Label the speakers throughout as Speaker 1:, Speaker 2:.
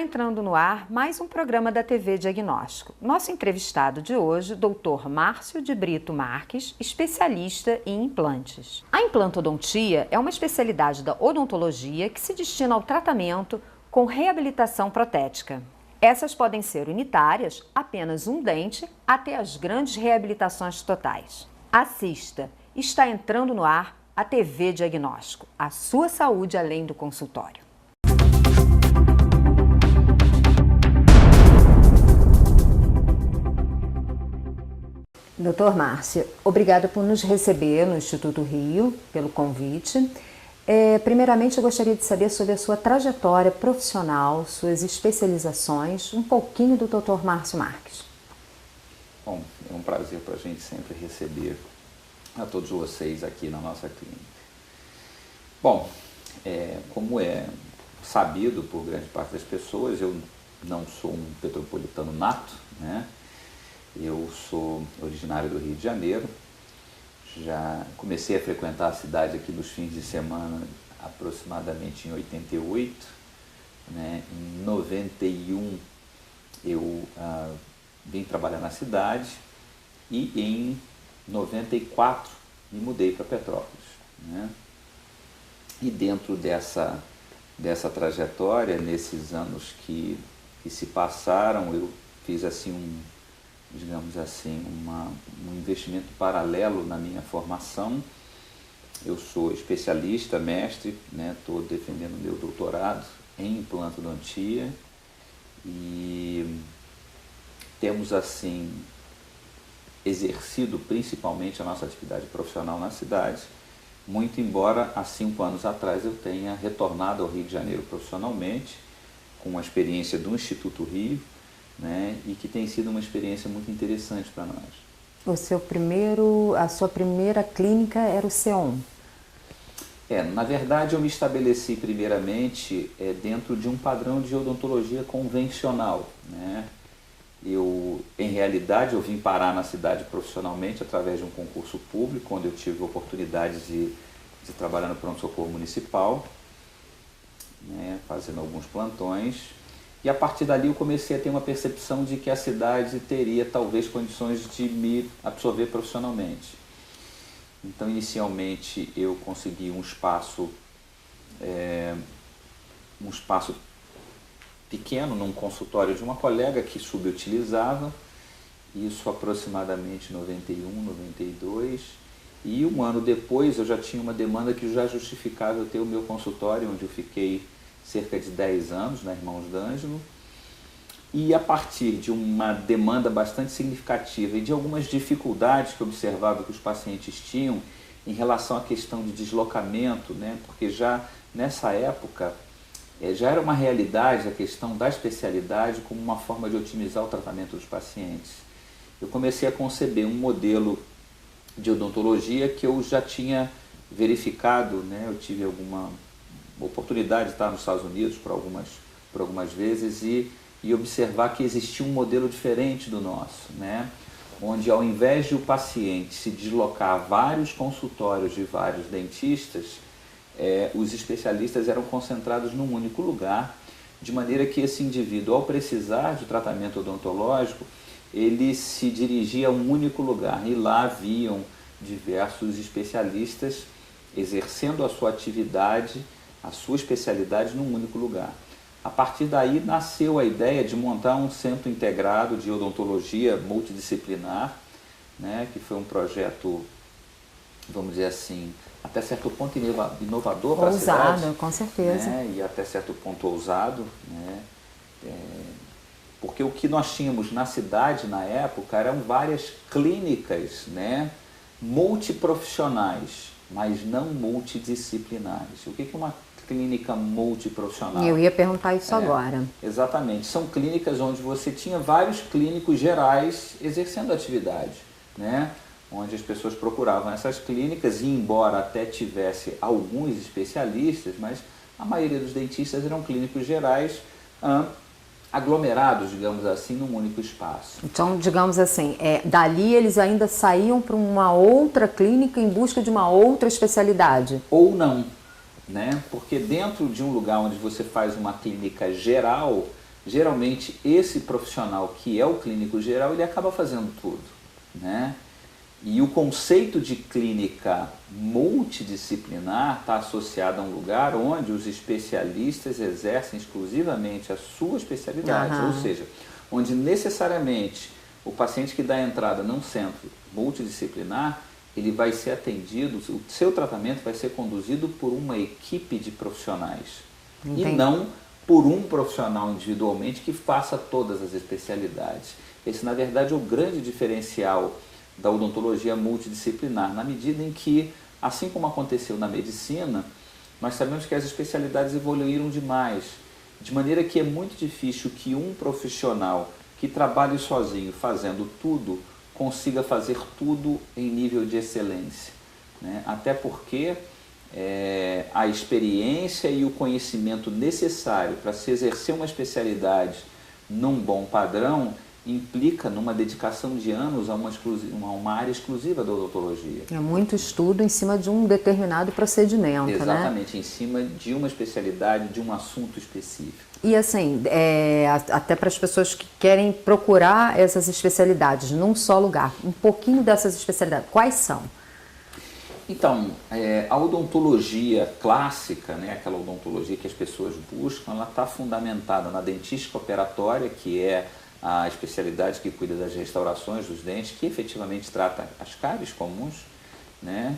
Speaker 1: entrando no ar mais um programa da TV Diagnóstico. Nosso entrevistado de hoje, Dr. Márcio de Brito Marques, especialista em implantes. A implantodontia é uma especialidade da odontologia que se destina ao tratamento com reabilitação protética. Essas podem ser unitárias, apenas um dente, até as grandes reabilitações totais. Assista, está entrando no ar a TV Diagnóstico, a sua saúde além do consultório. Doutor Márcio, obrigada por nos receber no Instituto Rio, pelo convite. Primeiramente, eu gostaria de saber sobre a sua trajetória profissional, suas especializações, um pouquinho do Dr. Márcio Marques.
Speaker 2: Bom, é um prazer para a gente sempre receber a todos vocês aqui na nossa clínica. Bom, como é sabido por grande parte das pessoas, eu não sou um petropolitano nato, né? Eu sou originário do Rio de Janeiro, já comecei a frequentar a cidade aqui nos fins de semana aproximadamente em 88, né? Em 91 eu vim trabalhar na cidade e em 94 me mudei para Petrópolis, né? E dentro dessa trajetória, nesses anos que se passaram, eu fiz assim digamos assim, um investimento paralelo na minha formação. Eu sou especialista, mestre, né? Estou defendendo meu doutorado em implantodontia e temos assim exercido principalmente a nossa atividade profissional na cidade, muito embora há 5 anos atrás eu tenha retornado ao Rio de Janeiro profissionalmente, com a experiência do Instituto Rio, né, e que tem sido uma experiência muito interessante para nós.
Speaker 1: A sua primeira clínica era o C1?
Speaker 2: Na verdade eu me estabeleci primeiramente dentro de um padrão de odontologia convencional, né? Em realidade, eu vim parar na cidade profissionalmente através de um concurso público, onde eu tive a oportunidade de trabalhar no pronto-socorro municipal, né, fazendo alguns plantões. E a partir dali eu comecei a ter uma percepção de que a cidade teria talvez condições de me absorver profissionalmente. Então, inicialmente, eu consegui um espaço pequeno num consultório de uma colega que subutilizava, isso aproximadamente em 91, 92, e um ano depois eu já tinha uma demanda que já justificava eu ter o meu consultório, onde eu fiquei cerca de 10 anos, na Irmãos d'Angelo, e a partir de uma demanda bastante significativa e de algumas dificuldades que eu observava que os pacientes tinham em relação à questão de deslocamento, né? Porque já nessa época já era uma realidade a questão da especialidade como uma forma de otimizar o tratamento dos pacientes. Eu comecei a conceber um modelo de odontologia que eu já tinha verificado, né? Eu tive alguma oportunidade de estar nos Estados Unidos por algumas vezes e observar que existia um modelo diferente do nosso, né? Onde ao invés de o paciente se deslocar a vários consultórios de vários dentistas, os especialistas eram concentrados num único lugar, de maneira que esse indivíduo, ao precisar de tratamento odontológico, ele se dirigia a um único lugar e lá haviam diversos especialistas exercendo a sua atividade, a sua especialidade num único lugar. A partir daí nasceu a ideia de montar um centro integrado de odontologia multidisciplinar, né, que foi um projeto, vamos dizer assim, até certo ponto inovador para a cidade.
Speaker 1: Ousado, com certeza.
Speaker 2: Né, e até certo ponto ousado, né, porque o que nós tínhamos na cidade na época eram várias clínicas, né, multiprofissionais, mas não multidisciplinares. O que é uma clínica multiprofissional?
Speaker 1: Eu ia perguntar isso agora.
Speaker 2: Exatamente. São clínicas onde você tinha vários clínicos gerais exercendo atividade, né? Onde as pessoas procuravam essas clínicas e, embora até tivesse alguns especialistas, mas a maioria dos dentistas eram clínicos gerais aglomerados, digamos assim, num único espaço.
Speaker 1: Então, digamos assim, dali eles ainda saíam para uma outra clínica em busca de uma outra especialidade?
Speaker 2: Ou não, né? Porque dentro de um lugar onde você faz uma clínica geral, geralmente esse profissional que é o clínico geral, ele acaba fazendo tudo, né? E o conceito de clínica multidisciplinar está associado a um lugar onde os especialistas exercem exclusivamente a sua especialidade, ou seja, onde necessariamente o paciente que dá a entrada num centro multidisciplinar, ele vai ser atendido, o seu tratamento vai ser conduzido por uma equipe de profissionais. Entendi. E não por um profissional individualmente que faça todas as especialidades. Esse, na verdade, é o grande diferencial da odontologia multidisciplinar, na medida em que, assim como aconteceu na medicina, nós sabemos que as especialidades evoluíram demais, de maneira que é muito difícil que um profissional que trabalhe sozinho fazendo tudo, consiga fazer tudo em nível de excelência, né? Até porque a experiência e o conhecimento necessário para se exercer uma especialidade num bom padrão implica numa dedicação de anos a uma área exclusiva da odontologia.
Speaker 1: É muito estudo em cima de um determinado procedimento,
Speaker 2: exatamente,
Speaker 1: né?
Speaker 2: Em cima de uma especialidade, de um assunto específico.
Speaker 1: E assim, até para as pessoas que querem procurar essas especialidades num só lugar, um pouquinho dessas especialidades, quais são?
Speaker 2: Então, a odontologia clássica, né, aquela odontologia que as pessoas buscam, ela está fundamentada na dentística operatória, que é a especialidade que cuida das restaurações dos dentes, que efetivamente trata as cáries comuns, né?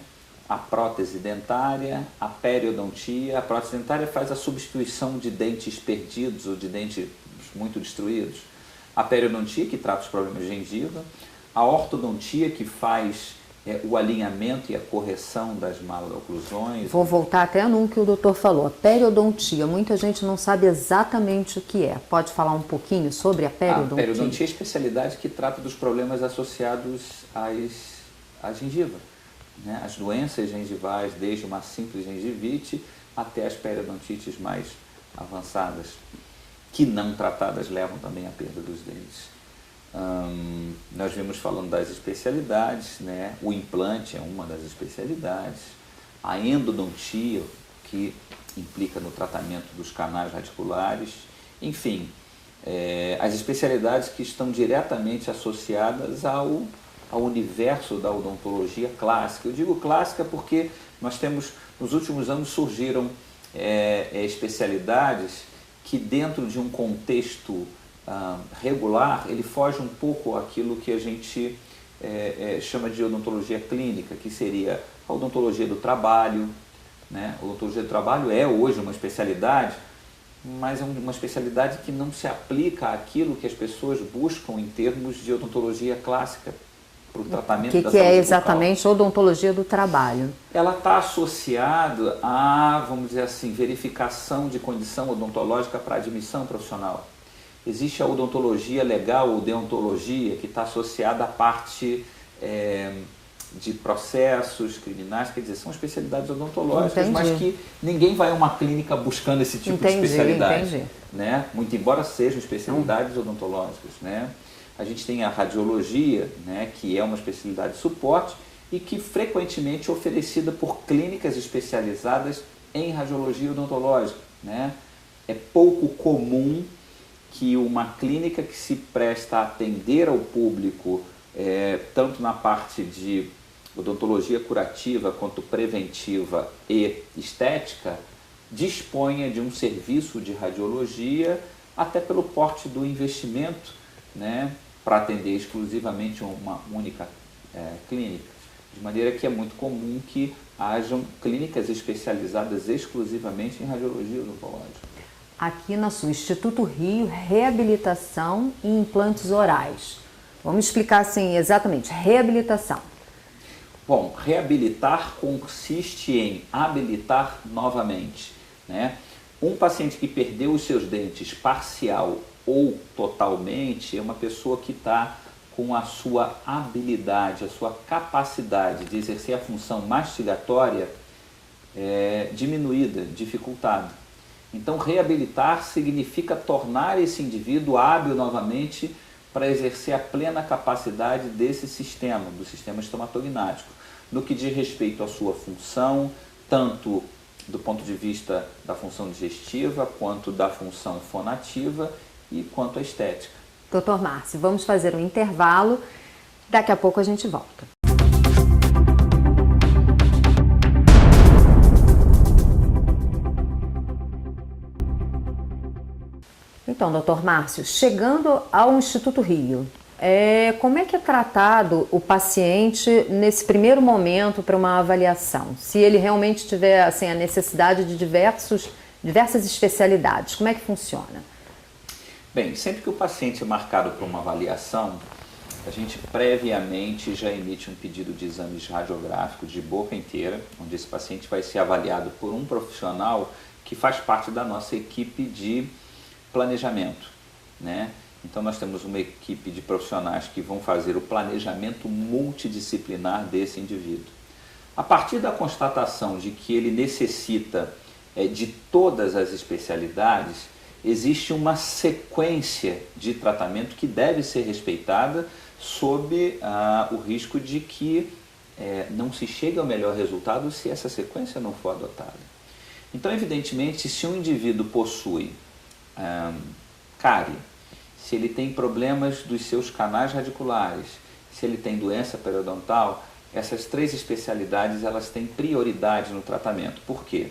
Speaker 2: A prótese dentária, a periodontia. A prótese dentária faz a substituição de dentes perdidos ou de dentes muito destruídos. A periodontia, que trata os problemas de gengiva. A ortodontia, que faz o alinhamento e a correção das maloclusões.
Speaker 1: Vou voltar até num que o doutor falou, a periodontia. Muita gente não sabe exatamente o que é. Pode falar um pouquinho sobre a periodontia?
Speaker 2: A periodontia é a especialidade que trata dos problemas associados à gengiva, né? As doenças gengivais, desde uma simples gengivite até as periodontites mais avançadas, que não tratadas levam também à perda dos dentes. Nós vimos falando das especialidades, né? O implante é uma das especialidades, a endodontia, que implica no tratamento dos canais radiculares, enfim, as especialidades que estão diretamente associadas ao universo da odontologia clássica. Eu digo clássica porque nós temos, nos últimos anos surgiram especialidades que dentro de um contexto regular, ele foge um pouco àquilo que a gente chama de odontologia clínica, que seria a odontologia do trabalho, né? A odontologia do trabalho é hoje uma especialidade, mas é uma especialidade que não se aplica àquilo que as pessoas buscam em termos de odontologia clássica para o tratamento da saúde bucal. O que é
Speaker 1: exatamente odontologia do trabalho?
Speaker 2: Ela está associada a, vamos dizer assim, verificação de condição odontológica para admissão profissional. Existe a odontologia legal ou deontologia, que está associada à parte de processos criminais, quer dizer, são especialidades odontológicas, mas que ninguém vai a uma clínica buscando esse tipo de especialidade. Né? Muito embora sejam especialidades odontológicas. Né? A gente tem a radiologia, né, que é uma especialidade de suporte e que frequentemente é oferecida por clínicas especializadas em radiologia odontológica. Né? É pouco comum que uma clínica que se presta a atender ao público, tanto na parte de odontologia curativa quanto preventiva e estética, disponha de um serviço de radiologia, até pelo porte do investimento, né, para atender exclusivamente uma única clínica. De maneira que é muito comum que hajam clínicas especializadas exclusivamente em radiologia odontológica.
Speaker 1: Aqui na sua Instituto Rio, reabilitação e implantes orais. Vamos explicar assim exatamente, reabilitação.
Speaker 2: Bom, reabilitar consiste em habilitar novamente, né? Um paciente que perdeu os seus dentes parcial ou totalmente é uma pessoa que está com a sua habilidade, a sua capacidade de exercer a função mastigatória diminuída, dificultada. Então, reabilitar significa tornar esse indivíduo hábil novamente para exercer a plena capacidade desse sistema, do sistema estomatognático, no que diz respeito à sua função, tanto do ponto de vista da função digestiva, quanto da função fonativa e quanto à estética.
Speaker 1: Doutor Márcio, vamos fazer um intervalo, daqui a pouco a gente volta. Então, doutor Márcio, chegando ao Instituto Rio, como é que é tratado o paciente nesse primeiro momento para uma avaliação? Se ele realmente tiver assim, a necessidade de diversas especialidades, como é que funciona?
Speaker 2: Bem, sempre que o paciente é marcado para uma avaliação, a gente previamente já emite um pedido de exames radiográficos de boca inteira, onde esse paciente vai ser avaliado por um profissional que faz parte da nossa equipe de planejamento, né? Então nós temos uma equipe de profissionais que vão fazer o planejamento multidisciplinar desse indivíduo. A partir da constatação de que ele necessita de todas as especialidades, existe uma sequência de tratamento que deve ser respeitada sob o risco de que não se chegue ao melhor resultado se essa sequência não for adotada. Então, evidentemente, se um indivíduo possui cárie, se ele tem problemas dos seus canais radiculares, se ele tem doença periodontal, essas 3 especialidades elas têm prioridade no tratamento. Por quê?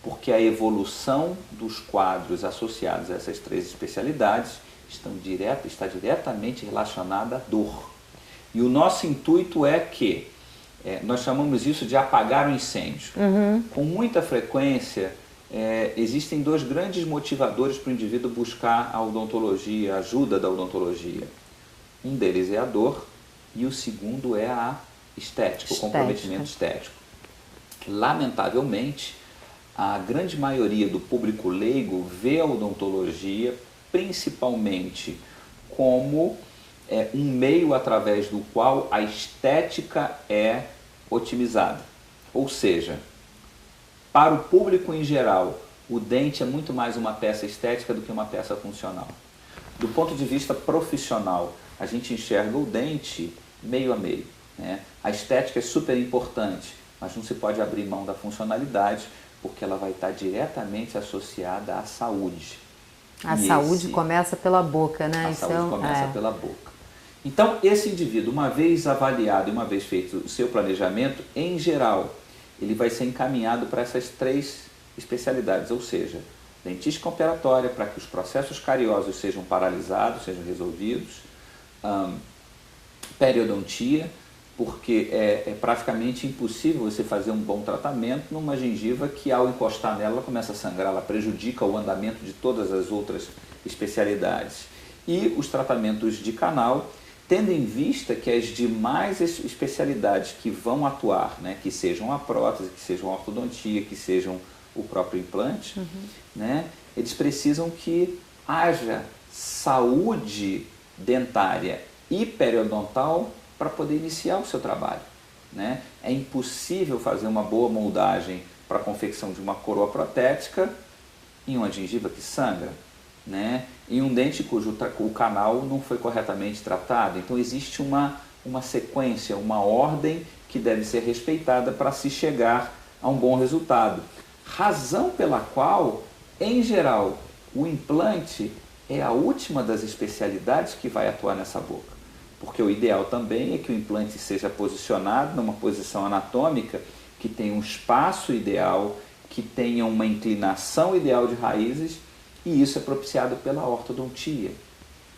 Speaker 2: Porque a evolução dos quadros associados a essas 3 especialidades está diretamente relacionada à dor. E o nosso intuito é que, nós chamamos isso de apagar o incêndio. Com muita frequência, existem 2 grandes motivadores para o indivíduo buscar a odontologia, a ajuda da odontologia. Um deles é a dor e o segundo é a estética, o comprometimento estético. Lamentavelmente, a grande maioria do público leigo vê a odontologia principalmente como um meio através do qual a estética é otimizada. Ou seja, para o público em geral, o dente é muito mais uma peça estética do que uma peça funcional. Do ponto de vista profissional, a gente enxerga o dente meio a meio, né? A estética é super importante, mas não se pode abrir mão da funcionalidade, porque ela vai estar diretamente associada à saúde.
Speaker 1: A saúde começa pela boca, né?
Speaker 2: A saúde começa pela boca. Então, esse indivíduo, uma vez avaliado e uma vez feito o seu planejamento, em geral, ele vai ser encaminhado para essas 3 especialidades, ou seja, dentística operatória, para que os processos cariosos sejam paralisados, sejam resolvidos, periodontia, porque é praticamente impossível você fazer um bom tratamento numa gengiva que, ao encostar nela, ela começa a sangrar, ela prejudica o andamento de todas as outras especialidades. E os tratamentos de canal, tendo em vista que as demais especialidades que vão atuar, né, que sejam a prótese, que sejam a ortodontia, que sejam o próprio implante, né, eles precisam que haja saúde dentária e periodontal para poder iniciar o seu trabalho, né? É impossível fazer uma boa moldagem para a confecção de uma coroa protética em uma gengiva que sangra, né? Em um dente cujo o canal não foi corretamente tratado. Então existe uma sequência, uma ordem que deve ser respeitada para se chegar a um bom resultado. Razão pela qual, em geral, o implante é a última das especialidades que vai atuar nessa boca. Porque o ideal também é que o implante seja posicionado numa posição anatômica que tenha um espaço ideal, que tenha uma inclinação ideal de raízes, e isso é propiciado pela ortodontia.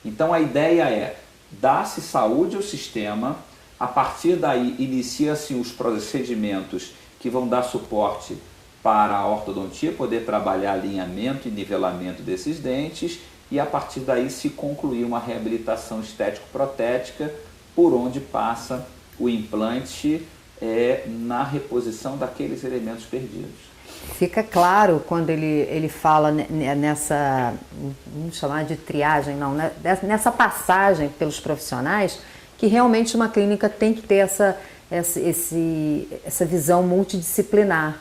Speaker 2: Então a ideia é dar-se saúde ao sistema, a partir daí inicia-se os procedimentos que vão dar suporte para a ortodontia poder trabalhar alinhamento e nivelamento desses dentes, e a partir daí se concluir uma reabilitação estético-protética por onde passa o implante na reposição daqueles elementos perdidos.
Speaker 1: Fica claro quando ele fala nessa, vamos chamar de triagem, não, né? Nessa passagem pelos profissionais, que realmente uma clínica tem que ter essa visão multidisciplinar.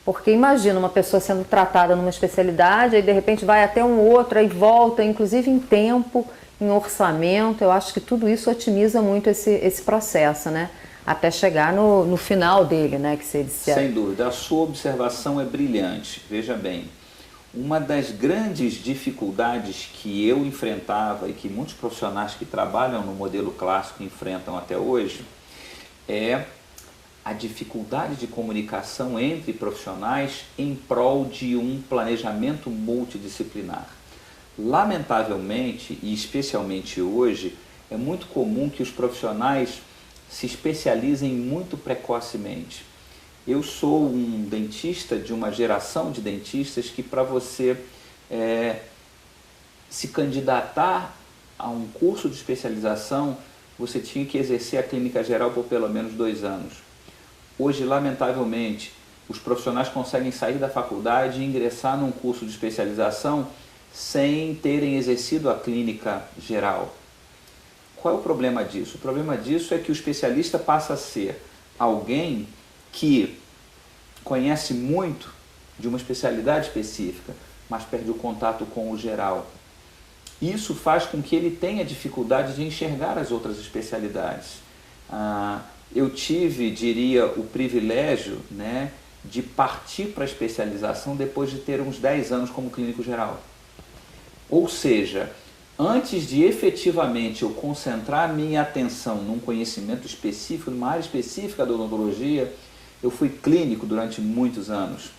Speaker 1: Porque imagina uma pessoa sendo tratada numa especialidade, aí de repente vai até um outro, aí volta, inclusive em tempo, em orçamento. Eu acho que tudo isso otimiza muito esse processo, né? Até chegar no final dele, né?
Speaker 2: Sem dúvida, a sua observação é brilhante. Veja bem, uma das grandes dificuldades que eu enfrentava e que muitos profissionais que trabalham no modelo clássico enfrentam até hoje é a dificuldade de comunicação entre profissionais em prol de um planejamento multidisciplinar. Lamentavelmente, e especialmente hoje, é muito comum que os profissionais se especializem muito precocemente. Eu sou um dentista de uma geração de dentistas que, para você se candidatar a um curso de especialização, você tinha que exercer a clínica geral por pelo menos 2 anos. Hoje, lamentavelmente, os profissionais conseguem sair da faculdade e ingressar num curso de especialização sem terem exercido a clínica geral. Qual é o problema disso? O problema disso é que o especialista passa a ser alguém que conhece muito de uma especialidade específica, mas perde o contato com o geral. Isso faz com que ele tenha dificuldade de enxergar as outras especialidades. Eu tive, diria, o privilégio, né, de partir para a especialização depois de ter uns 10 anos como clínico geral. Ou seja, antes de efetivamente eu concentrar minha atenção num conhecimento específico, numa área específica da odontologia, eu fui clínico durante muitos anos.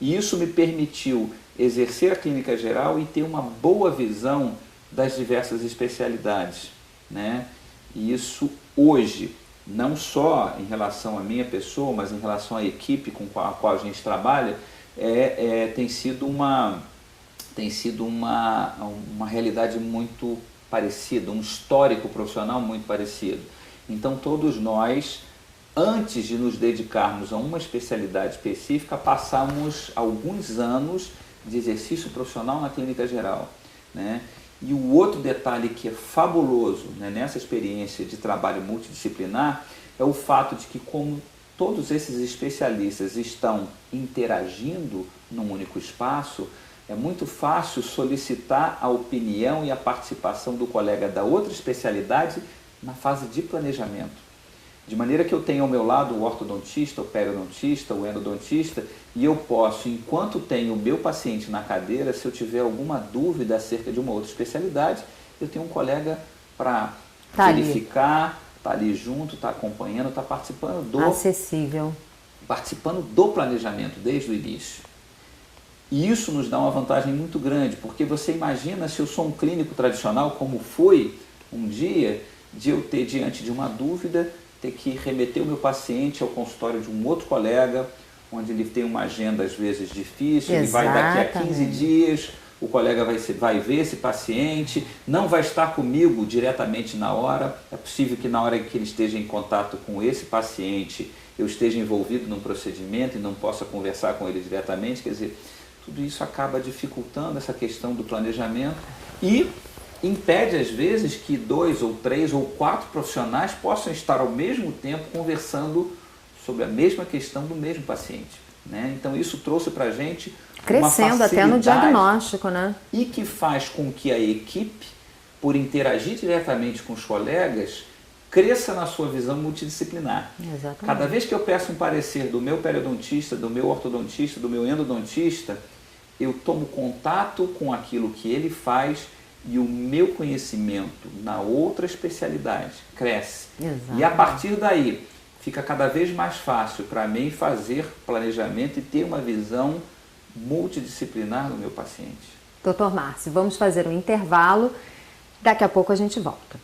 Speaker 2: E isso me permitiu exercer a clínica geral e ter uma boa visão das diversas especialidades, né? E isso hoje, não só em relação à minha pessoa, mas em relação à equipe com a qual a gente trabalha, tem sido uma realidade muito parecida, um histórico profissional muito parecido. Então todos nós, antes de nos dedicarmos a uma especialidade específica, passamos alguns anos de exercício profissional na clínica geral, né? E o outro detalhe que é fabuloso, né, nessa experiência de trabalho multidisciplinar é o fato de que, como todos esses especialistas estão interagindo num único espaço, é muito fácil solicitar a opinião e a participação do colega da outra especialidade na fase de planejamento. De maneira que eu tenho ao meu lado o ortodontista, o periodontista, o endodontista, e eu posso, enquanto tenho o meu paciente na cadeira, se eu tiver alguma dúvida acerca de uma outra especialidade, eu tenho um colega para verificar, tá ali junto, tá acompanhando, tá participando do planejamento desde o início. E isso nos dá uma vantagem muito grande, porque você imagina se eu sou um clínico tradicional, como fui um dia, de eu ter diante de uma dúvida, ter que remeter o meu paciente ao consultório de um outro colega, onde ele tem uma agenda às vezes difícil, ele vai daqui a 15 dias, o colega vai ver esse paciente, não vai estar comigo diretamente na hora, é possível que na hora que ele esteja em contato com esse paciente, eu esteja envolvido num procedimento e não possa conversar com ele diretamente, quer dizer, tudo isso acaba dificultando essa questão do planejamento e impede, às vezes, que 2 ou 3 ou 4 profissionais possam estar ao mesmo tempo conversando sobre a mesma questão do mesmo paciente, né? Então, isso trouxe para a gente
Speaker 1: crescendo até no diagnóstico, né?
Speaker 2: E que faz com que a equipe, por interagir diretamente com os colegas, cresça na sua visão multidisciplinar.
Speaker 1: Exatamente.
Speaker 2: Cada vez que eu peço um parecer do meu periodontista, do meu ortodontista, do meu endodontista, eu tomo contato com aquilo que ele faz e o meu conhecimento na outra especialidade cresce.
Speaker 1: Exato.
Speaker 2: E a partir daí, fica cada vez mais fácil para mim fazer planejamento e ter uma visão multidisciplinar do meu paciente.
Speaker 1: Dr. Márcio, vamos fazer um intervalo, daqui a pouco a gente volta.